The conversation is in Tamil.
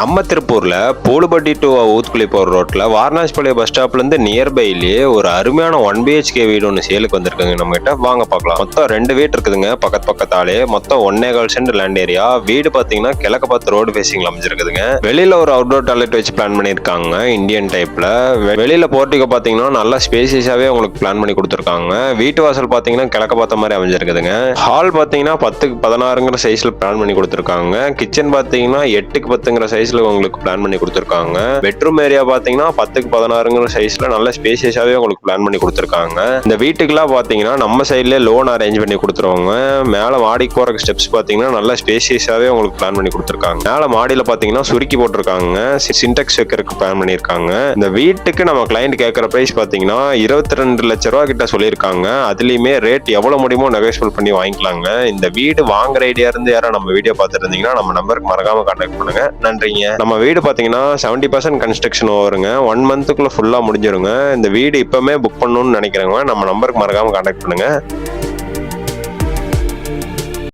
நம்ம திருப்பூர்ல போலுபட்டி டு ஊத்துக்குளி போற ரோட்ல வாரணாசிபாளையம் பஸ் ஸ்டாப்ல இருந்து நியர்பைலயே ஒரு அருமையான 1 BHK வீடு ஒன்று சேலுக்கு வந்திருக்குங்க. நம்ம கிட்ட வாங்க பார்க்கலாம். மொத்தம் 2 வீடு இருக்குதுங்க. பக்கத்தாலே மொத்தம் 1.25 சென்ட் லேண்ட் ஏரியா. வீடு பாத்தீங்கன்னா கிழக்கு பார்த்து ரோடு ஃபேசிங்ல அமைஞ்சிருக்குதுங்க. வெளியில ஒரு அவுட்டோர் டாய்லெட் வச்சு பிளான் பண்ணிருக்காங்க இந்தியன் டைப்ல. வெளியில போர்ட்டிகோ பாத்தீங்கன்னா நல்லா ஸ்பேசியஸாவே உங்களுக்கு பிளான் பண்ணி கொடுத்துருக்காங்க. வீட்டு வாசல் பாத்தீங்கன்னா கிழக்க பார்த்த மாதிரி அமைஞ்சிருக்குதுங்க. ஹால் பாத்தீங்கன்னா 10க்கு 16ங்கிற சைஸ்ல பிளான் பண்ணி கொடுத்துருக்காங்க. கிச்சன் பாத்தீங்கன்னா 8க்கு 10ங்கிற சைஸ்ல உங்களுக்கு பிளான் பண்ணி கொடுத்துருக்காங்க. பெட்ரூம் ஏரியா பாத்தீங்கன்னா 10க்கு 16ங்கிற சைஸ்ல நல்ல ஸ்பேசியஸாவே உங்களுக்கு பிளான் பண்ணி கொடுத்துருக்காங்க. இந்த வீட்டுக்குலாம் பாத்தீங்கன்னா நம்ம சைட்ல லோன் அரேஞ்ச் பண்ணி கொடுத்துருவாங்க. மேல மாடிக்கு போற ஸ்டெப்ஸ் பாத்தீங்கன்னா நல்ல ஸ்பேசியஸாவே உங்களுக்கு பிளான் பண்ணி கொடுத்துருக்காங்க. மேல மாடியில பாத்தீங்கன்னா சுருக்கி போட்டிருக்காங்க. சின்டெக்ஸ் வைக்கிறதுக்கு பிளான் பண்ணிருக்காங்க. இந்த வீட்டுக்கு நம்ம கிளைண்ட் கேட்கற பிரைஸ் பாத்தீங்கன்னா 22 லட்சம் ரூபாய் கிட்ட சொல்லியிருக்காங்க. அதுலயுமே ரேட் எவ்வளவு முடியுமோ நெகோஷியபிள் பண்ணி வாங்கிக்கலாங்க. இந்த வீடு வாங்குற ஐடியா இருந்து யாரும் நம்ம வீடியோ பார்த்துட்டு இருந்தீங்கன்னா நம்ம நம்பருக்கு மறக்காம கான்டாக்ட் பண்ணுங்க. நன்றிங்க. நம்ம வீடு பாத்தீங்கன்னா 70% கன்ஸ்ட்ரக்ஷன் ஓவருங்க. 1 மந்த்துக்குள்ள ஃபுல்லா முடிஞ்சிருங்க. இந்த வீடு இப்பவுமே புக் பண்ணணும்னு நினைக்கிறவங்க நம்ம நம்பருக்கு மறக்காம கான்டாக்ட் பண்ணுங்க.